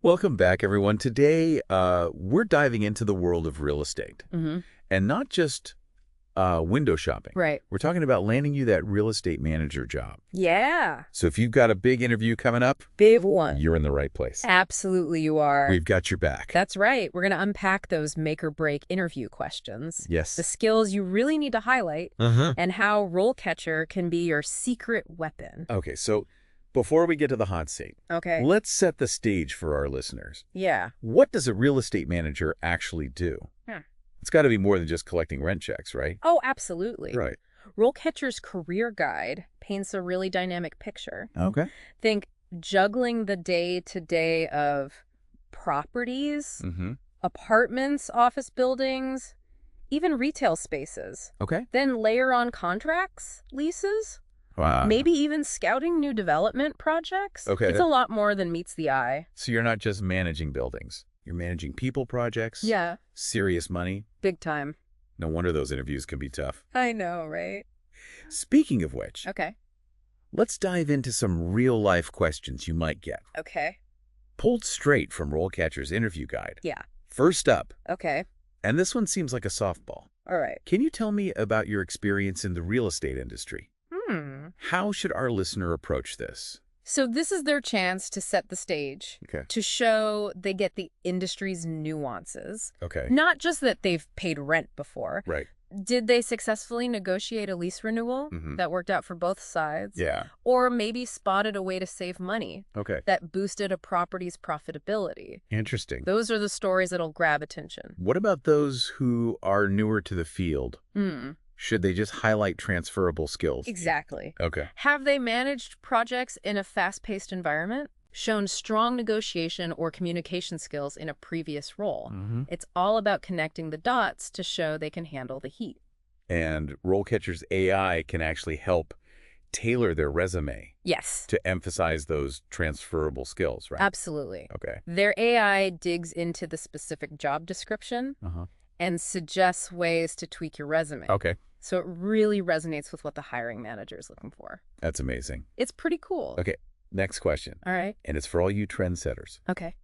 Welcome back, everyone. Today, we're diving into the world of real estate. And not just window shopping. Right. We're talking about landing you that real estate manager job. Yeah. So if you've got a big interview coming up, Big one. you're in the right place. Absolutely you are. We've got your back. That's right. We're going to unpack those make or break interview questions. Yes. The skills you really need to highlight and how RoleCatcher can be your secret weapon. Okay, so before we get to the hot seat, Okay. let's set the stage for our listeners. Yeah. What does a real estate manager actually do? It's got to be more than just collecting rent checks, right? Oh, absolutely. Right. RoleCatcher's career guide paints a really dynamic picture. Okay. Think juggling the day-to-day of properties, apartments, office buildings, even retail spaces. Okay. Then layer on contracts, leases, Wow. maybe even scouting new development projects. Okay. It's a lot more than meets the eye. So you're not just managing buildings. You're managing people projects. Yeah. Serious money. Big time. No wonder those interviews can be tough. I know, right? Speaking of which, Okay. let's dive into some real-life questions you might get. Okay. Pulled straight from RoleCatcher's interview guide. Yeah. First up, Okay. and this one seems like a softball. All right. Can you tell me about your experience in the real estate industry? How should our listener approach this? So this is their chance to set the stage, Okay. to show they get the industry's nuances. Okay. Not just that they've paid rent before. Right. Did they successfully negotiate a lease renewal that worked out for both sides? Yeah. Or maybe spotted a way to save money Okay. that boosted a property's profitability? Interesting. Those are the stories that'll grab attention. What about those who are newer to the field? Should they just highlight transferable skills? Exactly. Okay. Have they managed projects in a fast-paced environment? Shown strong negotiation or communication skills in a previous role? It's all about connecting the dots to show they can handle the heat. And RoleCatcher's AI can actually help tailor their resume Yes. to emphasize those transferable skills, right? Absolutely. Okay. Their AI digs into the specific job description and suggests ways to tweak your resume. Okay. So it really resonates with what the hiring manager is looking for. That's amazing. It's pretty cool. Okay. Next question. All right. And it's for all you trendsetters. Okay.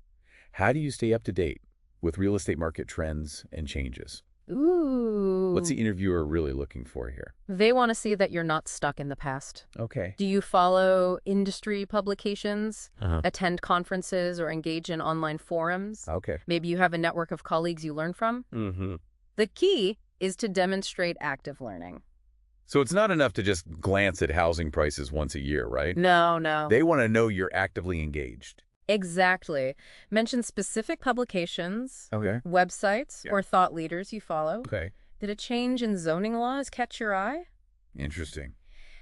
How do you stay up to date with real estate market trends and changes? Ooh. What's the interviewer really looking for here? They want to see that you're not stuck in the past. Okay. Do you follow industry publications, attend conferences, or engage in online forums? Okay. Maybe you have a network of colleagues you learn from? The key is to demonstrate active learning. So it's not enough to just glance at housing prices once a year, right? No. They want to know you're actively engaged. Exactly. Mention specific publications, Okay. websites, or thought leaders you follow. Okay. Did a change in zoning laws catch your eye? Interesting.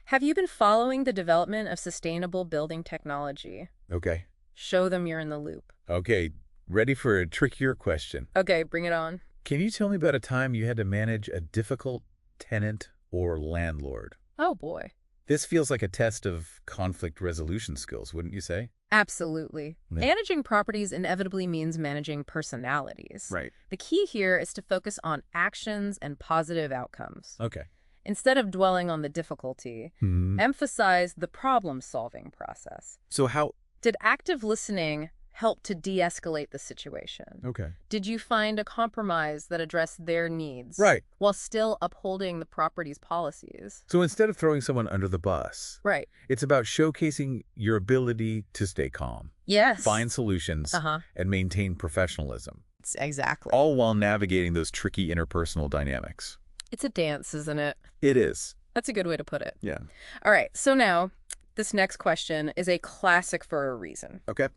Have you been following the development of sustainable building technology? Okay. Show them you're in the loop. Okay. Ready for a trickier question. Okay, bring it on. Can you tell me about a time you had to manage a difficult tenant or landlord? Oh, boy. This feels like a test of conflict resolution skills, wouldn't you say? Absolutely. Yeah. Managing properties inevitably means managing personalities. Right. The key here is to focus on actions and positive outcomes. Okay. Instead of dwelling on the difficulty, emphasize the problem-solving process. So how... Did active listening help to de-escalate the situation? Okay. Did you find a compromise that addressed their needs? Right. While still upholding the property's policies? So instead of throwing someone under the bus, Right. it's about showcasing your ability to stay calm, Yes. find solutions, and maintain professionalism, Exactly. all while navigating those tricky interpersonal dynamics. It's a dance, isn't it? It is. That's a good way to put it. Yeah. All right, so now, this next question is a classic for a reason. Okay.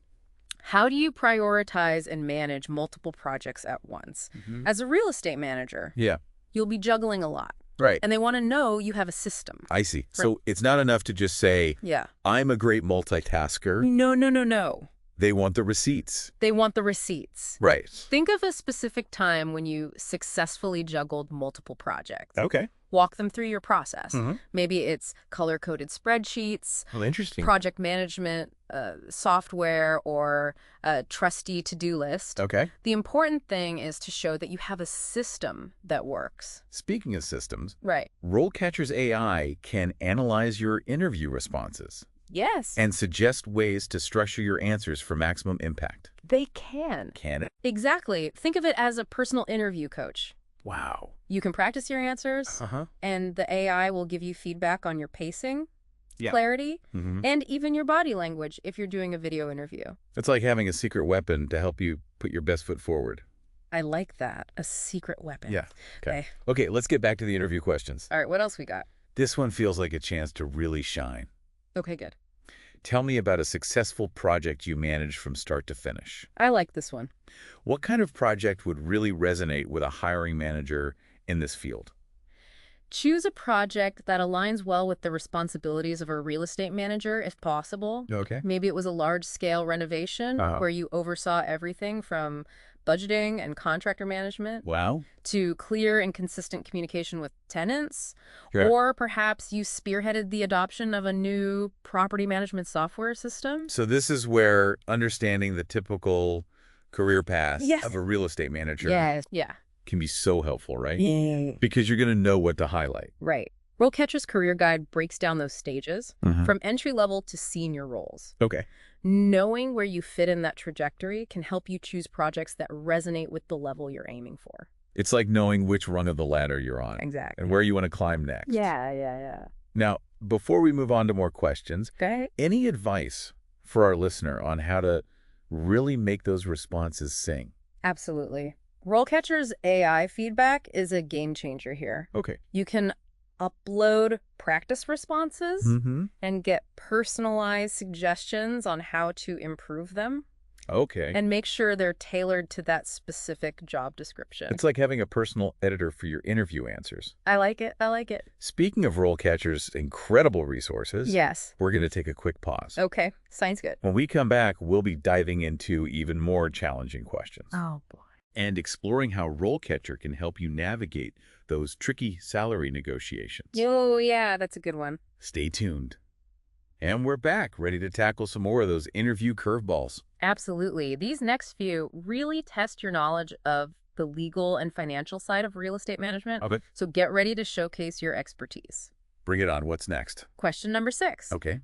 How do you prioritize and manage multiple projects at once? As a real estate manager, Yeah. you'll be juggling a lot. Right. And they want to know you have a system. I see. So it's not enough to just say, Yeah. I'm a great multitasker. No. They want the receipts. They want the receipts. Right. Think of a specific time when you successfully juggled multiple projects. Okay. Walk them through your process. Maybe it's color-coded spreadsheets, Well, interesting. project management software, or a trustee to-do list. Okay. The important thing is to show that you have a system that works. Speaking of systems, Right. RoleCatcher's AI can analyze your interview responses Yes. and suggest ways to structure your answers for maximum impact. They can. Can it? Exactly. Think of it as a personal interview coach. Wow. You can practice your answers, and the AI will give you feedback on your pacing, clarity, and even your body language if you're doing a video interview. It's like having a secret weapon to help you put your best foot forward. I like that. A secret weapon. Yeah. Okay. Okay, let's get back to the interview questions. All right, what else we got? This one feels like a chance to really shine. Okay, good. Tell me about a successful project you managed from start to finish. I like this one. What kind of project would really resonate with a hiring manager in this field? Choose a project that aligns well with the responsibilities of a real estate manager, if possible. Okay. Maybe it was a large-scale renovation where you oversaw everything from budgeting and contractor management to clear and consistent communication with tenants. Sure. Or perhaps you spearheaded the adoption of a new property management software system. So this is where understanding the typical career path of a real estate manager can be so helpful, right? Yeah. Because you're going to know what to highlight. Right. RoleCatcher's career guide breaks down those stages from entry level to senior roles. Okay. Knowing where you fit in that trajectory can help you choose projects that resonate with the level you're aiming for. It's like knowing which rung of the ladder you're on. Exactly. And where you want to climb next. Yeah. Now, before we move on to more questions, Okay. any advice for our listener on how to really make those responses sing? Absolutely. RoleCatcher's AI feedback is a game changer here. Okay. You can upload practice responses and get personalized suggestions on how to improve them. Okay. And make sure they're tailored to that specific job description. It's like having a personal editor for your interview answers. I like it. Speaking of RoleCatcher's incredible resources, we're going to take a quick pause. Okay. Sounds good. When we come back, we'll be diving into even more challenging questions. Oh, boy. And exploring how RoleCatcher can help you navigate those tricky salary negotiations. Oh, yeah, that's a good one. Stay tuned. And we're back, ready to tackle some more of those interview curveballs. Absolutely. These next few really test your knowledge of the legal and financial side of real estate management. Okay. So get ready to showcase your expertise. Bring it on. What's next? Question number 6. Okay.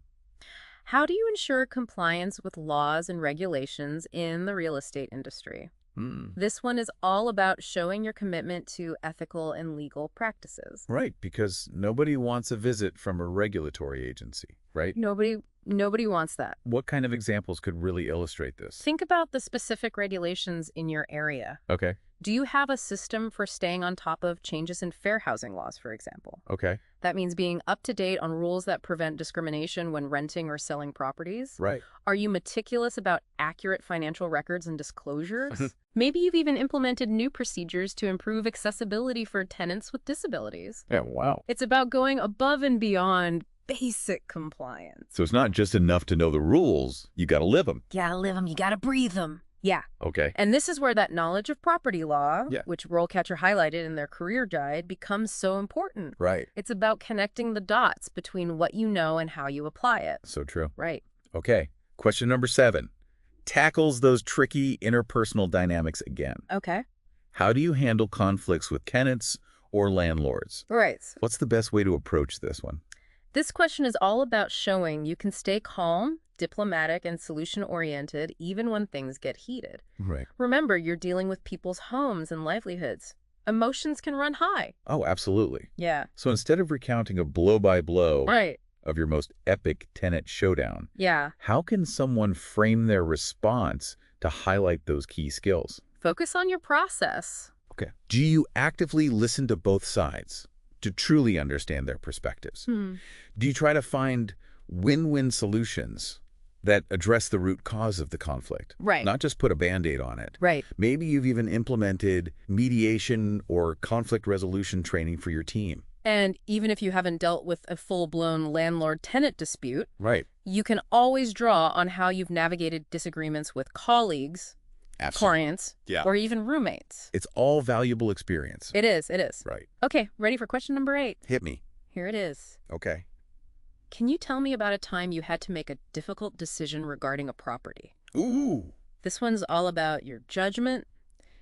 How do you ensure compliance with laws and regulations in the real estate industry? This one is all about showing your commitment to ethical and legal practices. Right, because nobody wants a visit from a regulatory agency, right? Nobody wants that. What kind of examples could really illustrate this? Think about the specific regulations in your area. Okay. Do you have a system for staying on top of changes in fair housing laws, for example? Okay. That means being up to date on rules that prevent discrimination when renting or selling properties. Right. Are you meticulous about accurate financial records and disclosures? Maybe you've even implemented new procedures to improve accessibility for tenants with disabilities. Yeah, wow. It's about going above and beyond basic compliance. So it's not just enough to know the rules, you got to live them. Gotta live them, you gotta breathe them. Yeah. Okay. And this is where that knowledge of property law, Yeah. which RoleCatcher highlighted in their career guide, becomes so important. Right. It's about connecting the dots between what you know and how you apply it. So true. Right. Okay. Question number 7. Tackles those tricky interpersonal dynamics again. Okay. How do you handle conflicts with tenants or landlords? Right. What's the best way to approach this one? This question is all about showing you can stay calm, diplomatic, and solution-oriented even when things get heated. Right. Remember, you're dealing with people's homes and livelihoods. Emotions can run high. Oh, absolutely. Yeah. So instead of recounting a blow-by-blow Right. of your most epic tenant showdown, Yeah. how can someone frame their response to highlight those key skills? Focus on your process. Okay. Do you actively listen to both sides to truly understand their perspectives? Do you try to find win-win solutions that address the root cause of the conflict? Right. Not just put a Band-Aid on it. Right. Maybe you've even implemented mediation or conflict resolution training for your team. And even if you haven't dealt with a full-blown landlord-tenant dispute, Right. you can always draw on how you've navigated disagreements with colleagues, clients, or even roommates. It's all valuable experience. It is. Right. Okay, ready for question number 8? Hit me. Here it is. Okay. Can you tell me about a time you had to make a difficult decision regarding a property? Ooh. This one's all about your judgment,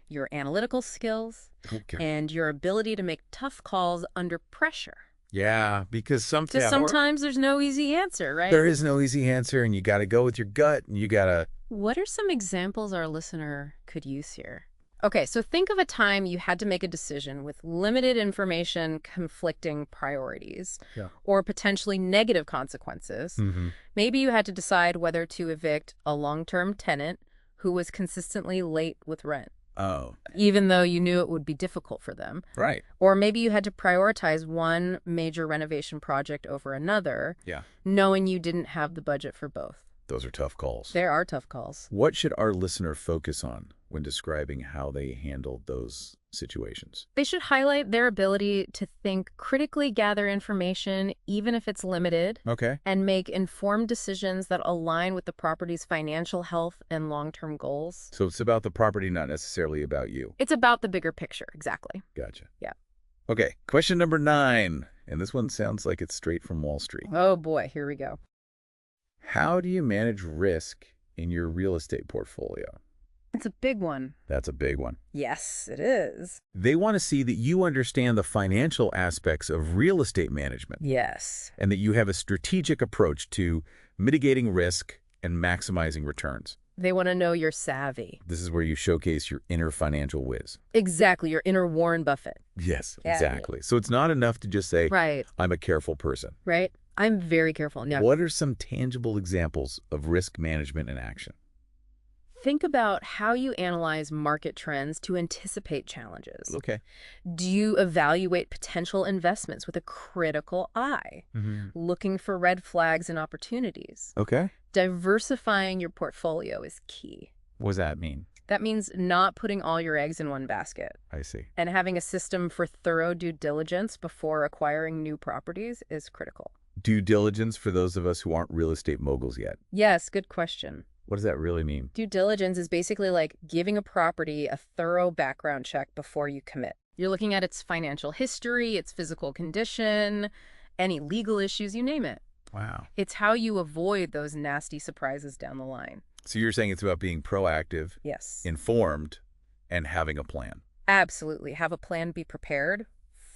your analytical skills, Okay. and your ability to make tough calls under pressure. Yeah, because Just sometimes there's no easy answer, right? there is no easy answer, and you got to go with your gut, and you got to... What are some examples our listener could use here? Okay, so think of a time you had to make a decision with limited information, conflicting priorities, Yeah. or potentially negative consequences. Maybe you had to decide whether to evict a long-term tenant who was consistently late with rent, Oh, even though you knew it would be difficult for them. right. Or maybe you had to prioritize one major renovation project over another, Yeah. knowing you didn't have the budget for both. Those are tough calls. There are tough calls. What should our listener focus on when describing how they handled those situations? They should highlight their ability to think critically, gather information, even if it's limited, Okay. and make informed decisions that align with the property's financial health and long-term goals. So it's about the property, not necessarily about you. It's about the bigger picture, exactly. Gotcha. Yeah. Okay, question number 9. And this one sounds like it's straight from Wall Street. Oh boy, here we go. How do you manage risk in your real estate portfolio? It's a big one. That's a big one. Yes, it is. They want to see that you understand the financial aspects of real estate management Yes. and that you have a strategic approach to mitigating risk and maximizing returns. They want to know you're savvy. This is where you showcase your inner financial whiz. Exactly, your inner Warren Buffett. Yes, Yeah. exactly. So it's not enough to just say, Right, I'm a careful person. right. I'm very careful. Now, What are some tangible examples of risk management in action? think about how you analyze market trends to anticipate challenges. Okay. Do you evaluate potential investments with a critical eye, looking for red flags and opportunities? Okay. Diversifying your portfolio is key. What does that mean? That means not putting all your eggs in one basket. I see. And having a system for thorough due diligence before acquiring new properties is critical. Due diligence for those of us who aren't real estate moguls yet. Yes, good question. What does that really mean? Due diligence is basically like giving a property a thorough background check before you commit. You're looking at its financial history, its physical condition, any legal issues, you name it. Wow. It's how you avoid those nasty surprises down the line. So you're saying it's about being proactive, Yes. informed, and having a plan. Absolutely. Have a plan, be prepared.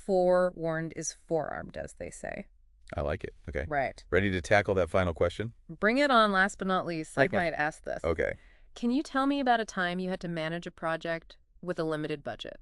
Forewarned is forearmed, as they say. I like it. Okay. Right. Ready to tackle that final question? Bring it on, last but not least. I Okay. might ask this. Okay. Can you tell me about a time you had to manage a project with a limited budget?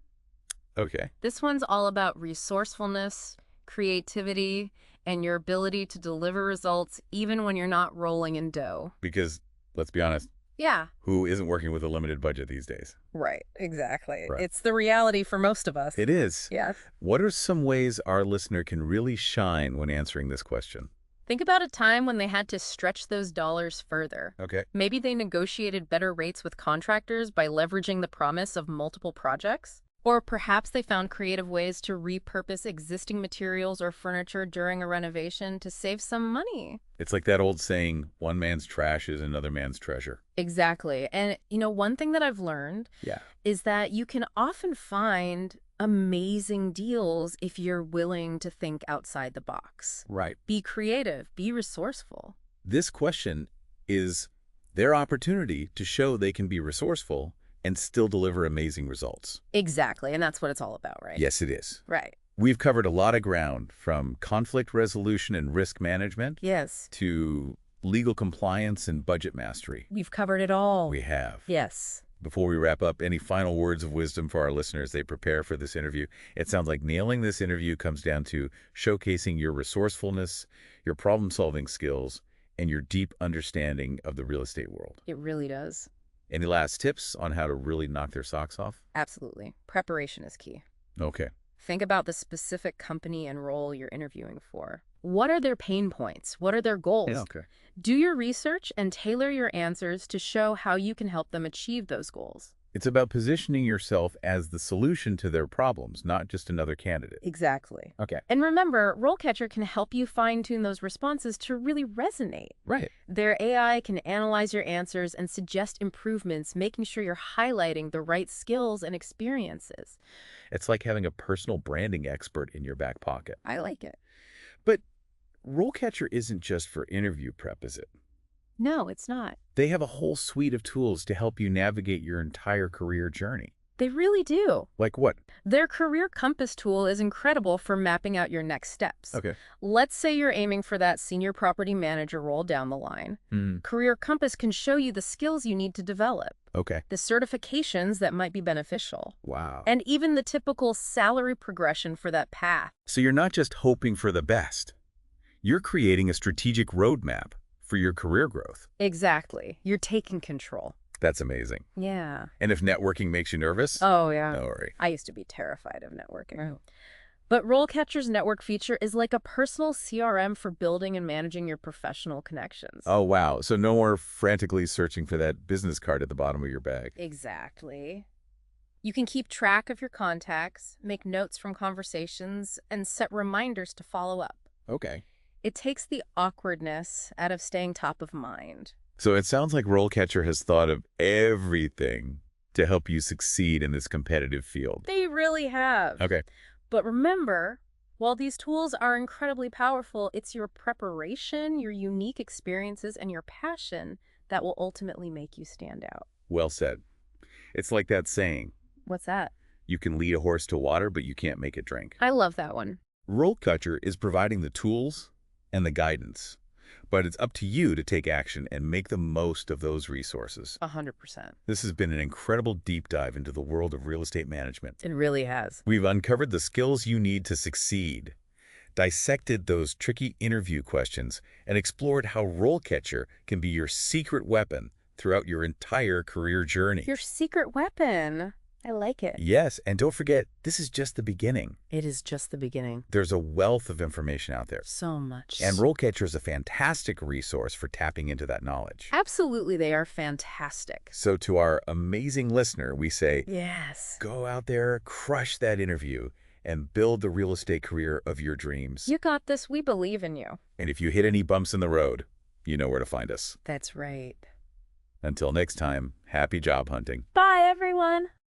Okay. This one's all about resourcefulness, creativity, and your ability to deliver results even when you're not rolling in dough. Because, let's be honest, Yeah. who isn't working with a limited budget these days? Right. Exactly. Right. It's the reality for most of us. It is. Yes. What are some ways our listener can really shine when answering this question? Think about a time when they had to stretch those dollars further. Okay. Maybe they negotiated better rates with contractors by leveraging the promise of multiple projects. Or perhaps they found creative ways to repurpose existing materials or furniture during a renovation to save some money. It's like that old saying, one man's trash is another man's treasure. Exactly. And, one thing that I've learned Yeah. is that you can often find amazing deals if you're willing to think outside the box. Right. Be creative, be resourceful. This question is their opportunity to show they can be resourceful and still deliver amazing results. Exactly. And that's what it's all about, right? Yes, it is. Right. We've covered a lot of ground, from conflict resolution and risk management Yes. to legal compliance and budget mastery. We've covered it all. We have. Yes. Before we wrap up, any final words of wisdom for our listeners as they prepare for this interview? It sounds like nailing this interview comes down to showcasing your resourcefulness, your problem-solving skills, and your deep understanding of the real estate world. It really does. Any last tips on how to really knock their socks off? Absolutely. Preparation is key. Okay. Think about the specific company and role you're interviewing for. What are their pain points? What are their goals? Yeah, okay. Do your research and tailor your answers to show how you can help them achieve those goals. It's about positioning yourself as the solution to their problems, not just another candidate. Exactly. Okay. And remember, RoleCatcher can help you fine-tune those responses to really resonate. Right. Their AI can analyze your answers and suggest improvements, making sure you're highlighting the right skills and experiences. It's like having a personal branding expert in your back pocket. I like it. But RoleCatcher isn't just for interview prep, is it? No, it's not. They have a whole suite of tools to help you navigate your entire career journey. They really do. Like what? Their Career Compass tool is incredible for mapping out your next steps. Okay. Let's say you're aiming for that senior property manager role down the line. Career Compass can show you the skills you need to develop, Okay. the certifications that might be beneficial, Wow. and even the typical salary progression for that path. So you're not just hoping for the best. You're creating a strategic roadmap for your career growth. Exactly. You're taking control. That's amazing. Yeah. And if networking makes you nervous, Oh, yeah. don't worry. I used to be terrified of networking. But RoleCatcher's network feature is like a personal CRM for building and managing your professional connections. Oh, wow. So no more frantically searching for that business card at the bottom of your bag. Exactly. You can keep track of your contacts, make notes from conversations, and set reminders to follow up. Okay. It takes the awkwardness out of staying top of mind. So it sounds like RoleCatcher has thought of everything to help you succeed in this competitive field. They really have. Okay. But remember, while these tools are incredibly powerful, it's your preparation, your unique experiences, and your passion that will ultimately make you stand out. Well said. It's like that saying, What's that? you can lead a horse to water, but you can't make it drink. I love that one. RoleCatcher is providing the tools and the guidance, but it's up to you to take action and make the most of those resources. 100%. This has been an incredible deep dive into the world of real estate management. It really has. We've uncovered the skills you need to succeed, dissected those tricky interview questions, and explored how RoleCatcher can be your secret weapon throughout your entire career journey. Your secret weapon. I like it. Yes, and don't forget, this is just the beginning. It is just the beginning. There's a wealth of information out there. So much. And RoleCatcher is a fantastic resource for tapping into that knowledge. Absolutely, they are fantastic. So to our amazing listener, we say, Yes. go out there, crush that interview, and build the real estate career of your dreams. You got this. We believe in you. And if you hit any bumps in the road, you know where to find us. That's right. Until next time, happy job hunting. Bye, everyone.